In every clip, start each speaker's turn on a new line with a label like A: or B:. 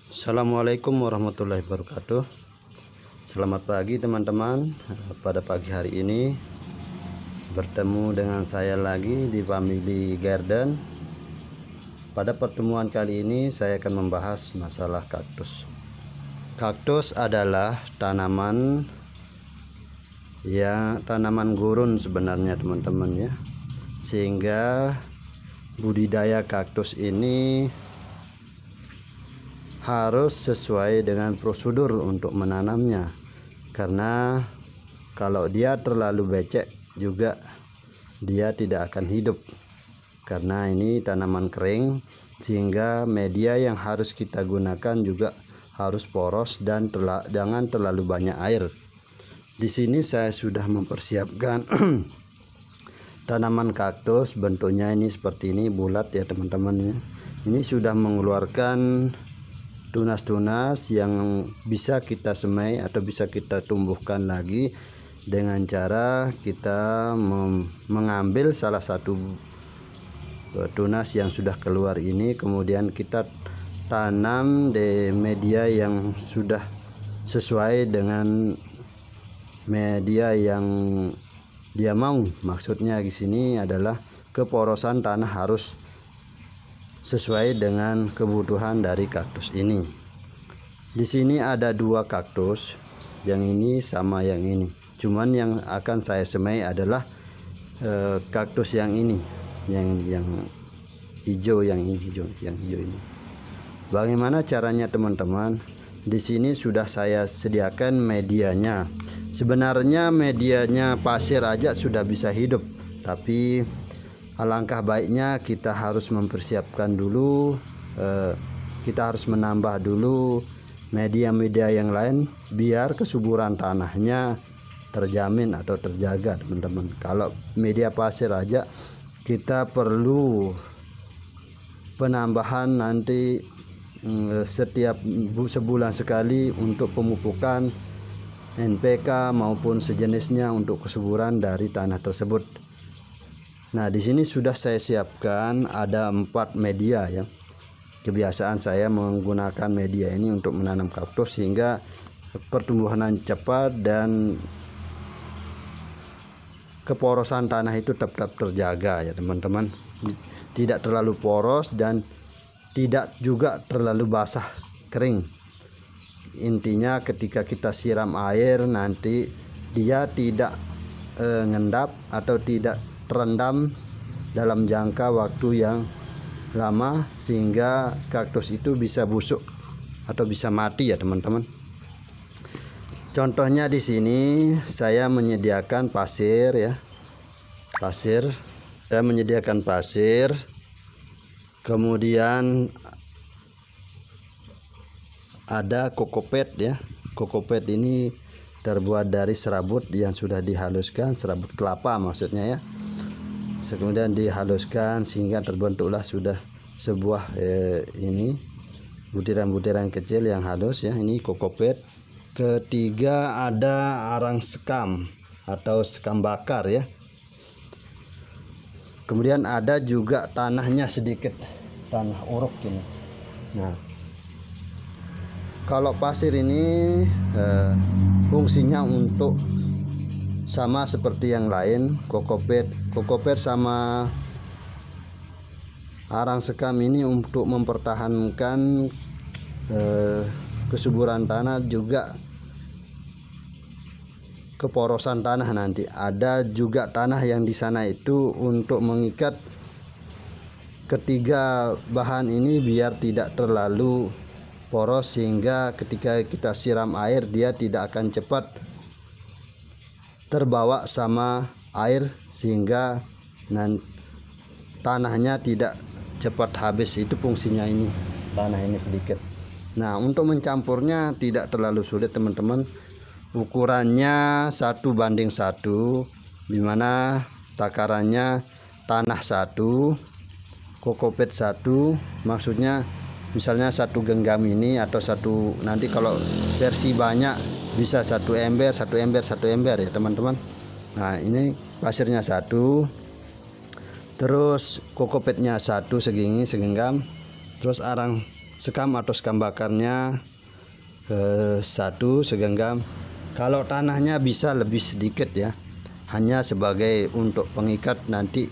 A: Assalamualaikum warahmatullahi wabarakatuh. Selamat pagi teman-teman. Pada pagi hari ini bertemu dengan saya lagi di Family Garden. Pada pertemuan kali ini saya akan membahas masalah kaktus. Kaktus adalah tanaman gurun sebenarnya teman-teman ya. Sehingga budidaya kaktus ini harus sesuai dengan prosedur untuk menanamnya, karena kalau dia terlalu becek juga dia tidak akan hidup, karena ini tanaman kering, sehingga media yang harus kita gunakan juga harus poros dan jangan terlalu banyak air. Di sini saya sudah mempersiapkan tanaman kaktus, bentuknya ini seperti ini, bulat ya teman-teman. Ini sudah mengeluarkan tunas-tunas yang bisa kita semai atau bisa kita tumbuhkan lagi dengan cara kita mengambil salah satu tunas yang sudah keluar ini, kemudian kita tanam di media yang sudah sesuai dengan media yang dia mau. Maksudnya di sini adalah keporosan tanah harus sesuai dengan kebutuhan dari kaktus ini. Di sini ada dua kaktus, yang ini sama yang ini. Cuman yang akan saya semai adalah kaktus yang ini, yang hijau, yang hijau ini. Bagaimana caranya teman-teman? Di sini sudah saya sediakan medianya. Sebenarnya medianya pasir aja sudah bisa hidup, tapi alangkah baiknya kita harus mempersiapkan dulu, kita harus menambah dulu media-media yang lain biar kesuburan tanahnya terjamin atau terjaga teman-teman. Kalau media pasir aja kita perlu penambahan nanti setiap sebulan sekali untuk pemupukan NPK maupun sejenisnya untuk kesuburan dari tanah tersebut. Nah, di sini sudah saya siapkan ada 4 media ya. Kebiasaan saya menggunakan media ini untuk menanam kaktus sehingga pertumbuhan cepat dan keporosan tanah itu tetap terjaga ya teman-teman. Tidak terlalu poros dan tidak juga terlalu basah kering. Intinya ketika kita siram air nanti dia tidak ngendap atau tidak terendam dalam jangka waktu yang lama sehingga kaktus itu bisa busuk atau bisa mati ya teman-teman. Contohnya di sini saya menyediakan pasir ya. Saya menyediakan pasir. Kemudian ada kokopet ya. Kokopet ini terbuat dari serabut yang sudah dihaluskan, serabut kelapa maksudnya ya. Kemudian dihaluskan sehingga terbentuklah sudah sebuah ini butiran-butiran kecil yang halus ya. Ini kokopet. Ketiga ada arang sekam atau sekam bakar ya. Kemudian ada juga tanahnya sedikit, tanah uruk ini. Nah, kalau pasir ini fungsinya untuk sama seperti yang lain. Kokopet sama arang sekam ini untuk mempertahankan kesuburan tanah, juga keporosan tanah nanti. Ada juga tanah yang di sana itu untuk mengikat ketiga bahan ini biar tidak terlalu poros, sehingga ketika kita siram air dia tidak akan cepat terbawa sama air sehingga tanahnya tidak cepat habis. Itu fungsinya ini, tanah ini sedikit. Nah, untuk mencampurnya tidak terlalu sulit teman-teman. Ukurannya 1:1, dimana takarannya tanah 1, kokopet 1. Maksudnya misalnya 1 genggam ini atau nanti kalau versi banyak bisa 1 ember ya teman-teman. Nah, ini pasirnya 1, terus kokopetnya 1 segenggam, terus arang sekam atau sekam bakarnya 1 segenggam. Kalau tanahnya bisa lebih sedikit ya, hanya sebagai untuk pengikat nanti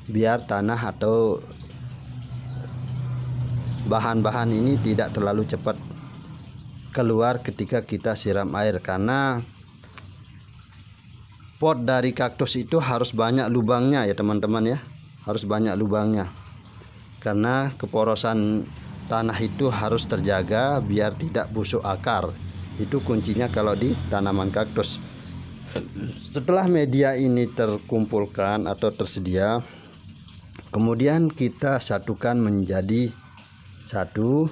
A: biar tanah atau bahan-bahan ini tidak terlalu cepat keluar ketika kita siram air, karena pot dari kaktus itu harus banyak lubangnya ya teman-teman ya, harus banyak lubangnya karena keporosan tanah itu harus terjaga biar tidak busuk akar. Itu kuncinya kalau di tanaman kaktus. Setelah media ini terkumpulkan atau tersedia, kemudian kita satukan menjadi satu.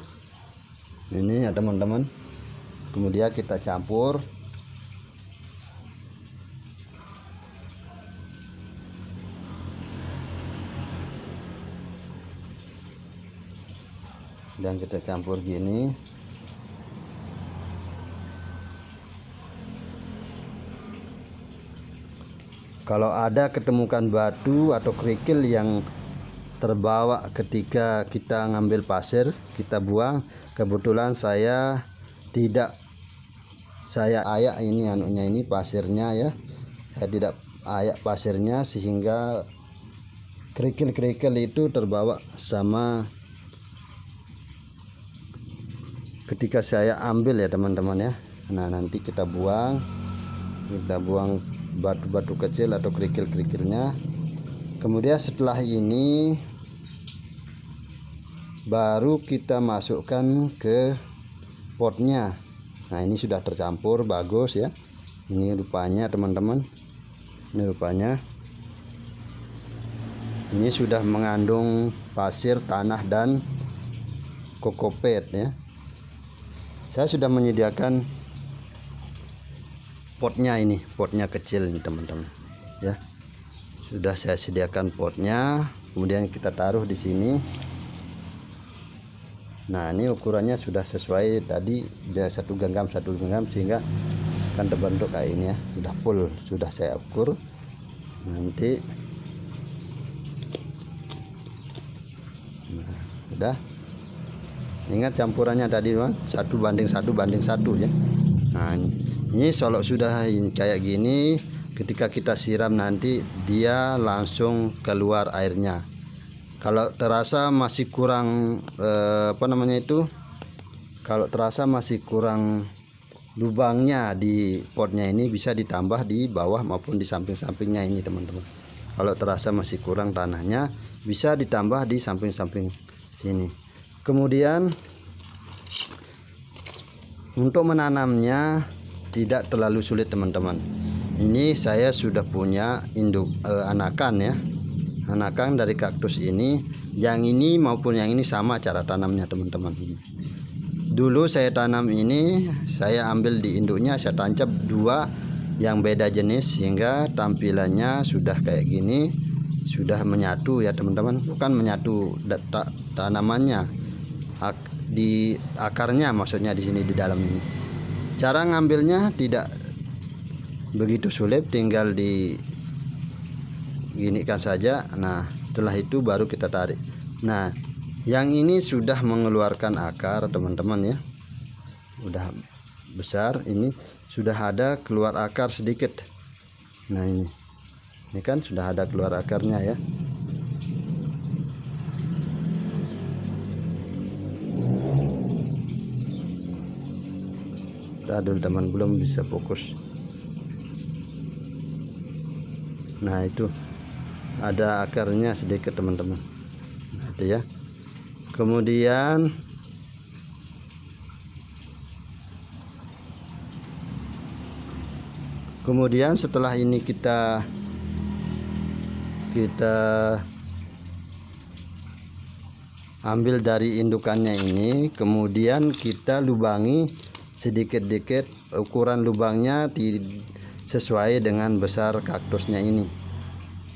A: Ini ya teman-teman. Kemudian kita campur. Dan kita campur gini. Kalau ada ketemukan batu atau kerikil yang terbawa ketika kita ngambil pasir, kita buang. Kebetulan saya ayak ini anunya ini pasirnya ya. Saya tidak ayak pasirnya sehingga kerikil-kerikil itu terbawa sama ketika saya ambil ya teman-teman ya. Nah, nanti kita buang batu-batu kecil atau kerikil-kerikilnya. Kemudian setelah ini baru kita masukkan ke potnya. Nah, ini sudah tercampur bagus ya. Ini rupanya teman-teman. Ini rupanya. Ini sudah mengandung pasir, tanah dan kokopet ya. Saya sudah menyediakan potnya, ini potnya kecil ini teman-teman ya. Sudah saya sediakan potnya, kemudian kita taruh di sini. Nah, ini ukurannya sudah sesuai tadi, dia 1 genggam sehingga akan terbentuk kayak ini ya. Sudah full, sudah saya ukur. Nanti nah, sudah. Ingat campurannya tadi 1:1 ya. Nah, ini kalau sudah kayak gini, ketika kita siram nanti dia langsung keluar airnya. Kalau terasa masih kurang kalau terasa masih kurang lubangnya di potnya ini, bisa ditambah di bawah maupun di samping-sampingnya ini teman-teman. Kalau terasa masih kurang tanahnya, bisa ditambah di samping-samping sini. Kemudian untuk menanamnya tidak terlalu sulit teman-teman. Ini saya sudah punya induk anakan ya. Anakan dari kaktus ini, yang ini maupun yang ini sama cara tanamnya teman-teman. Dulu saya tanam ini, saya ambil di induknya, saya tancap 2 yang beda jenis sehingga tampilannya sudah kayak gini, sudah menyatu ya teman-teman. Bukan menyatu tanamannya, di akarnya maksudnya, di sini di dalam ini. Cara ngambilnya tidak begitu sulit, tinggal diginikan saja. Nah, setelah itu baru kita tarik. Nah, yang ini sudah mengeluarkan akar teman-teman ya, udah besar. Ini sudah ada keluar akar sedikit. Nah, ini kan sudah ada keluar akarnya ya. Aduh teman, belum bisa fokus. Nah, itu ada akarnya sedikit teman-teman. Nah, itu ya. Kemudian setelah ini kita ambil dari indukannya ini, kemudian kita lubangi sedikit-sedikit. Ukuran lubangnya sesuai dengan besar kaktusnya ini.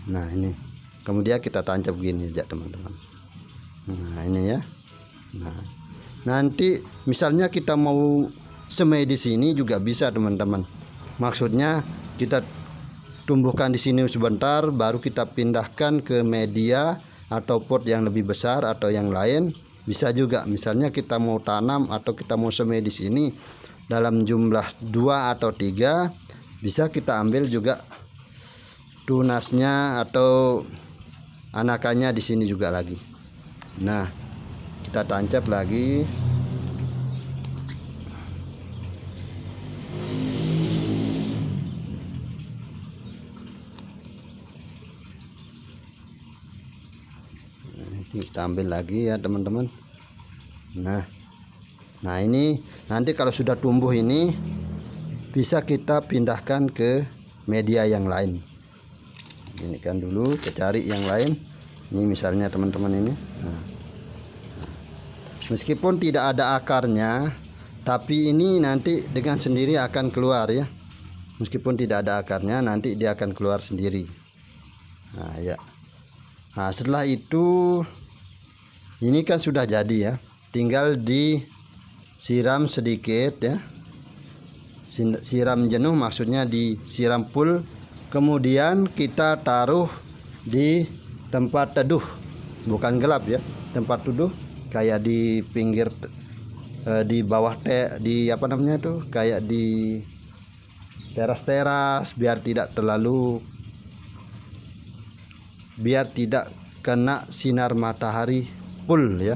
A: Nah, ini kemudian kita tancap gini ya teman-teman. Nah, ini ya. Nah, nanti misalnya kita mau semai di sini juga bisa teman-teman. Maksudnya kita tumbuhkan di sini sebentar, baru kita pindahkan ke media atau pot yang lebih besar atau yang lain. bisa juga. Misalnya kita mau tanam atau kita mau semai di sini dalam jumlah 2 atau 3, bisa kita ambil juga tunasnya atau anakannya di sini juga lagi. Nah, kita tancap lagi. Kita ambil lagi ya teman-teman. Nah ini nanti kalau sudah tumbuh ini bisa kita pindahkan ke media yang lain. Ini kan dulu kita cari yang lain. Ini misalnya teman-teman ini. Meskipun tidak ada akarnya, tapi ini nanti dengan sendiri akan keluar ya. Meskipun tidak ada akarnya, nanti dia akan keluar sendiri. Nah ya. Nah setelah itu ini kan sudah jadi ya, tinggal disiram sedikit ya, siram jenuh, maksudnya disiram full. Kemudian kita taruh di tempat teduh, bukan gelap ya, tempat teduh kayak di pinggir, di bawah di apa namanya tuh, kayak di teras-teras, biar tidak kena sinar matahari full ya,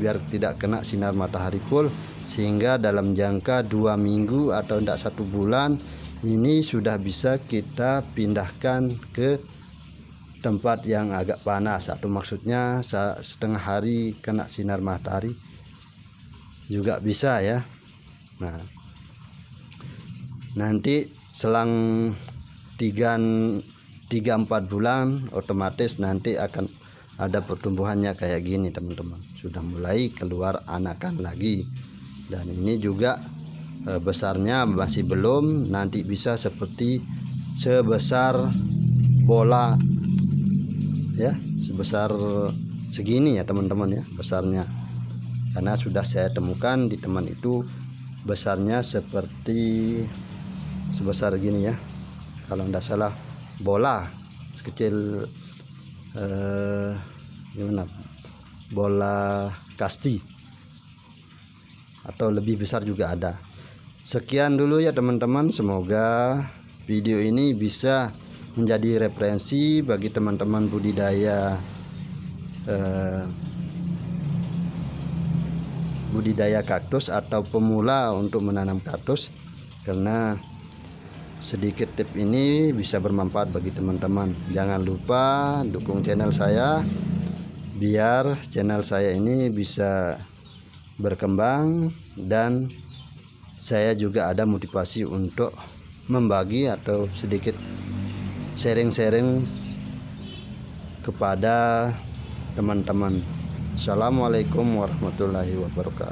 A: biar tidak kena sinar matahari full, sehingga dalam jangka 2 minggu atau tidak 1 bulan ini sudah bisa kita pindahkan ke tempat yang agak panas, atau maksudnya setengah hari kena sinar matahari juga bisa ya. Nah nanti selang 3-4 bulan otomatis nanti akan ada pertumbuhannya kayak gini teman-teman, sudah mulai keluar anakan lagi. Dan ini juga besarnya masih belum, nanti bisa seperti sebesar bola ya, sebesar segini ya teman-teman ya besarnya, karena sudah saya temukan di teman itu besarnya seperti sebesar gini ya, kalau tidak salah bola sekecil gimana, bola kasti, atau lebih besar juga ada. Sekian dulu ya teman-teman, semoga video ini bisa menjadi referensi bagi teman-teman budidaya kaktus atau pemula untuk menanam kaktus, karena sedikit tip ini bisa bermanfaat bagi teman-teman. Jangan lupa dukung channel saya biar channel saya ini bisa berkembang, dan saya juga ada motivasi untuk membagi atau sedikit sharing-sharing kepada teman-teman. Assalamualaikum warahmatullahi wabarakatuh.